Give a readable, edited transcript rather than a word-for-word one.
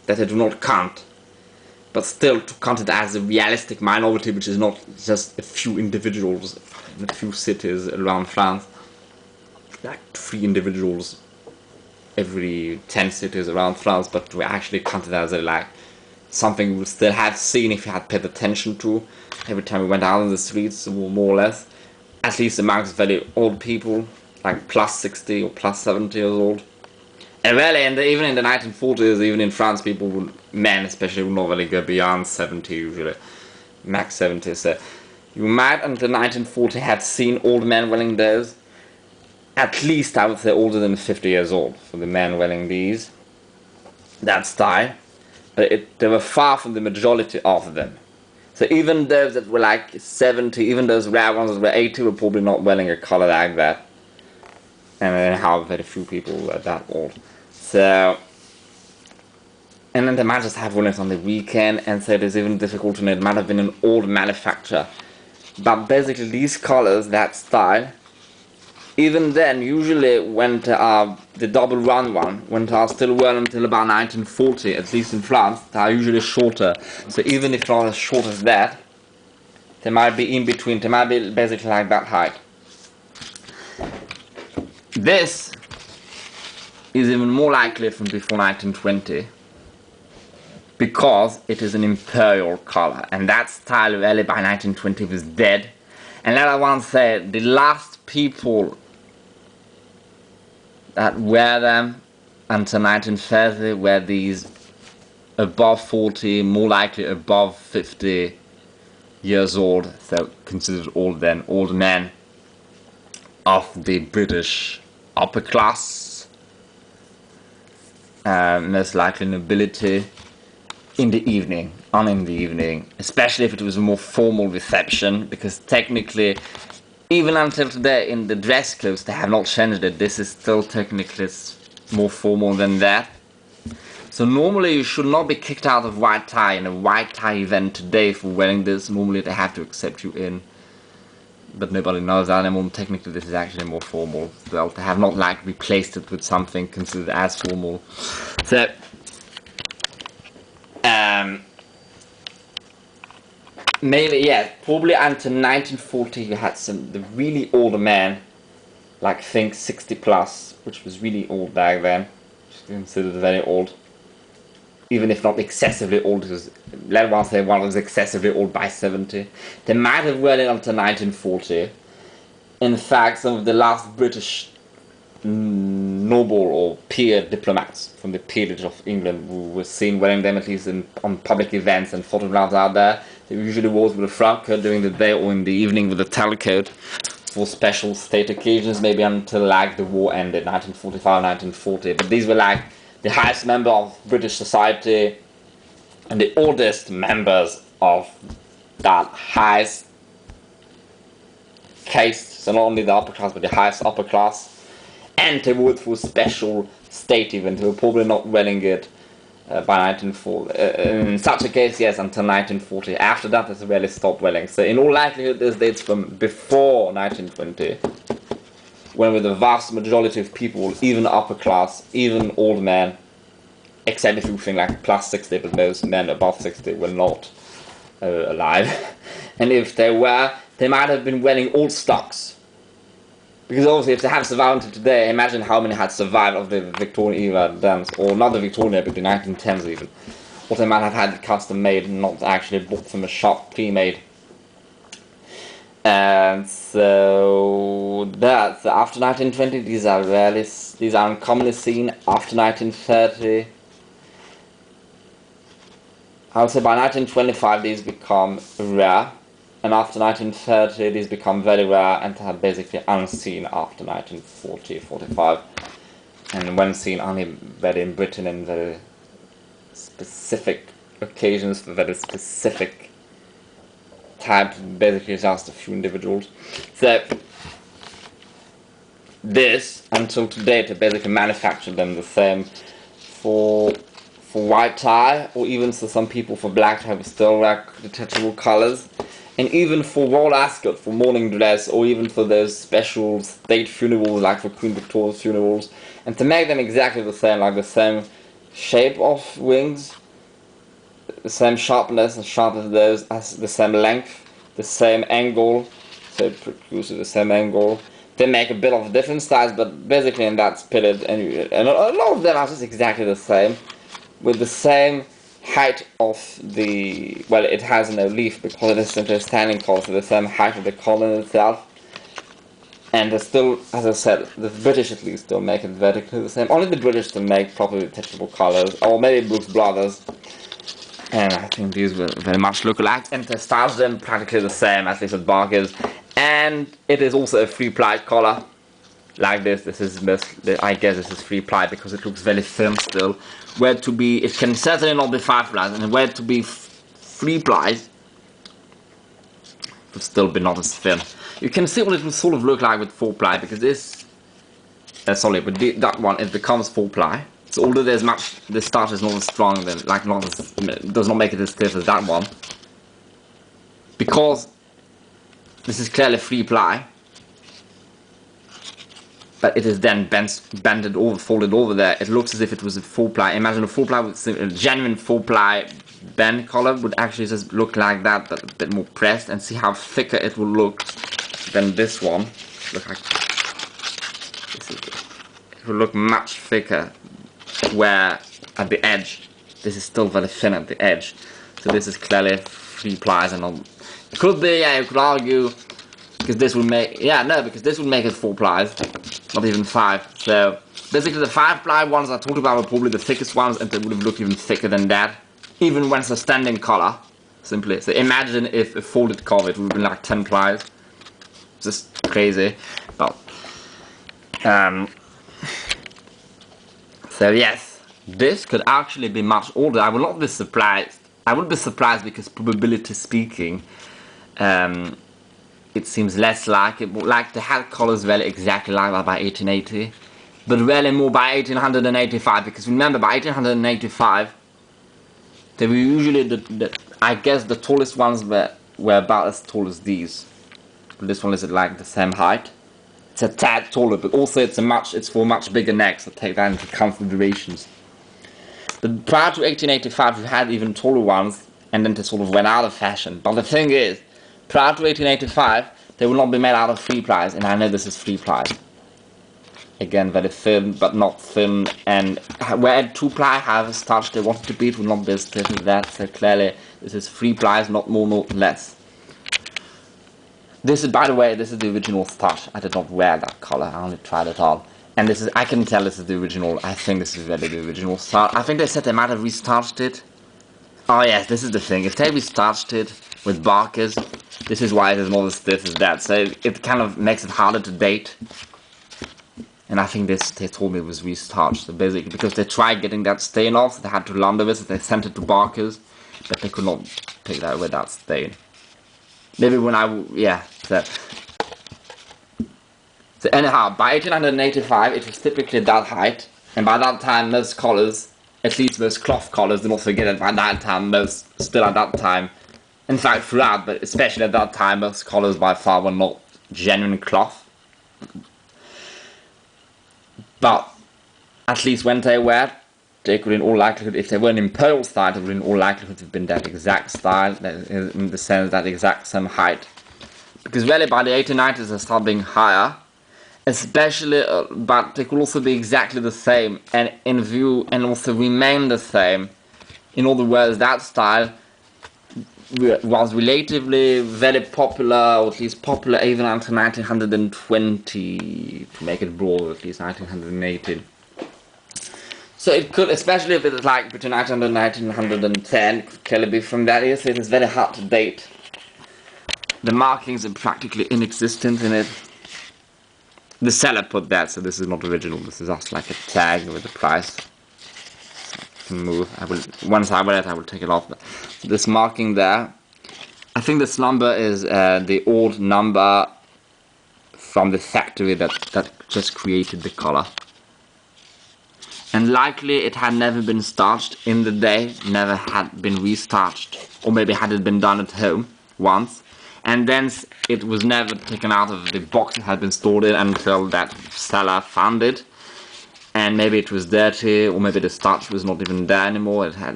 that I do not count, but still to count it as a realistic minority, which is not just a few individuals in a few cities around France, like 3 individuals every 10 cities around France, but we actually count it as a, like, something we would still have seen if you had paid attention to every time we went out in the streets, more or less, at least amongst very old people, like plus 60 or plus 70 years old. And really, even in the 1940s, even in France, people would, men especially, would not really go beyond 70 usually, max 70. So you might until 1940 have seen old men wearing those, at least I would say older than 50 years old for the men wearing these, that style. But they were far from the majority of them. So even those that were like 70, even those rare ones that were 80 were probably not wearing a collar like that. And then how very few people were that old. So, and then they might just have worn it on the weekend, and so it is even difficult to know. It might have been an old manufacturer. But basically these colors, that style, even then, usually when the double run one, when they are still worn until about 1940, at least in France, they are usually shorter. So even if not as short as that, they might be in between, they might be basically like that height. This is even more likely from before 1920, because it is an imperial color, and that style really by 1920 was dead. And let I once say, the last people that wear them until 1930 were these above 40, more likely above 50 years old, so considered old then, old men of the British upper class, most likely nobility, in the evening, especially if it was a more formal reception, because technically, even until today, in the dress codes, they have not changed it. This is still technically more formal than that. So normally you should not be kicked out of white tie in a white tie event today for wearing this. Normally they have to accept you in, but nobody knows that anymore. Technically this is actually more formal. Well, they have not like replaced it with something considered as formal. So maybe, yeah, probably until 1940 you had the really older men, like think 60 plus, which was really old back then, considered very old, even if not excessively old, because let one say one was excessively old by 70. They might have worn it until 1940. In fact, some of the last British noble or peer diplomats from the peerage of England who were seen wearing them, at least on public events and photographs out there. They usually wore with a frock coat during the day or in the evening with a tailcoat for special state occasions, maybe until like the war ended, 1945, 1940. But these were like the highest member of British society and the oldest members of that highest caste, so not only the upper class but the highest upper class. And they wore it for special state events. They were probably not wearing it by 1940. In such a case, yes, until 1940. After that, they really stopped wearing. So in all likelihood, this dates from before 1920, when with the vast majority of people, even upper class, even old men, except if you think like plus 60, but most men above 60 were not alive. And if they were, they might have been wearing old stocks. Because obviously if they have survived until today, imagine how many had survived of the Victorian era dance, or not the Victorian era, but the 1910s even. Or they might have had custom made and not actually bought from a shop, pre-made. And so after 1920 these are uncommonly seen. After 1930, I would say by 1925 these become rare. And after 1930, these become very rare and are basically unseen after 1940, 45. And when seen only very in Britain in very specific occasions for very specific types, basically just a few individuals. So this, until today, to basically manufacture them the same for white tie, or even for some people for black tie with still like detachable colors. And even for royal ascot, for morning dress, or even for those special state funerals, like for Queen Victoria's funerals, and to make them exactly the same, like the same shape of wings, the same sharpness as sharp as those, has the same length, the same angle, so it produces the same angle. They make a bit of different styles, but basically in that spirit, and a lot of them are just exactly the same, with the same height of the, well, it has no leaf because it is simply a standing collar, so the same height of the collar itself. And they still, as I said, the British at least don't make it vertically the same. Only the British don't make properly detachable collars, or maybe Brooks Brothers. And I think these will very much look alike, and they style them practically the same, at least with Barkers. And it is also a free-ply collar, like this. This is I guess this is free-ply because it looks very thin still. Where to be, it can certainly not be 5-ply, and where to be free-ply, it would still be not as thin. You can see what it will sort of look like with 4-ply, because this, sorry, with that one, it becomes 4-ply. So although there's much, the starch is not as strong, then like not as, does not make it as stiff as that one. Because this is clearly 3-ply, but it is then bended over, folded over there. It looks as if it was a 4-ply. Imagine a 4-ply with a genuine 4-ply bend collar would actually just look like that, but a bit more pressed, and see how thicker it will look than this one. Look like this is, it will look much thicker. Where at the edge, this is still very thin at the edge. So this is clearly 3-plies, and all. Could be, yeah, you could argue, because this would make, yeah, no, because this would make it 4-plies, not even 5. So basically the 5-ply ones I talked about were probably the thickest ones, and they would have looked even thicker than that, even when it's a standing collar, simply. So imagine if a folded cover, it would have been like 10 plies. Just crazy. But so yes, this could actually be much older. I will not be surprised. I would be surprised because, probability speaking, it seems less like it. Like the hat collars really exactly like that by 1880, but really more by 1885. Because remember, by 1885, they were usually I guess the tallest ones were about as tall as these. This one is like the same height. It's a tad taller, but also it's for much bigger necks, so take that into considerations. But prior to 1885, we had even taller ones, and then they sort of went out of fashion. But the thing is, prior to 1885, they will not be made out of 3-plies, and I know this is 3-plies. Again, very thin, but not thin, and where 2-ply have a starch they wanted to be, it will not be as stiff as that, so clearly this is 3-plies, not more, not less. This is, by the way, this is the original starch. I did not wear that collar, I only tried it on. And this is, I can tell this is the original, I think this is really the original starch. I think they said they might have restarched it. Oh yes, this is the thing, if they restarched it with Barkers, this is why it is not as stiff as that. So it kind of makes it harder to date. And I think this, they told me it was restarched, so basically, because they tried getting that stain off, so they had to launder it, so they sent it to Barkers, but they could not take that away, that stain. Maybe when yeah, so anyhow, by 1885, it was typically that height, and by that time, most collars, at least most cloth collars, do not forget that by that time, still at that time, in fact throughout, but especially at that time, most collars by far were not genuine cloth. But at least when they were, they could in all likelihood, if they were an imperial style, they would in all likelihood have been that exact style, in the sense that exact same height. Because really by the 1890s they start being higher, especially, but they could also be exactly the same, and in view, and also remain the same. In other words, that style was relatively very popular, or at least popular even until 1920, to make it broad, at least 1918. So it could, especially if it is like between 1900 and 1910, it could clearly be from that year, so it is very hard to date. The markings are practically inexistent in it. The seller put that, so this is not original, this is just like a tag with the price. So I can move, once I wear it I will take it off. But this marking there, I think this number is the old number from the factory that just created the collar. And likely it had never been starched in the day, never had been restarched, or maybe had it been done at home once, and then it was never taken out of the box it had been stored in until that seller found it. and maybe it was dirty, or maybe the starch was not even there anymore. It had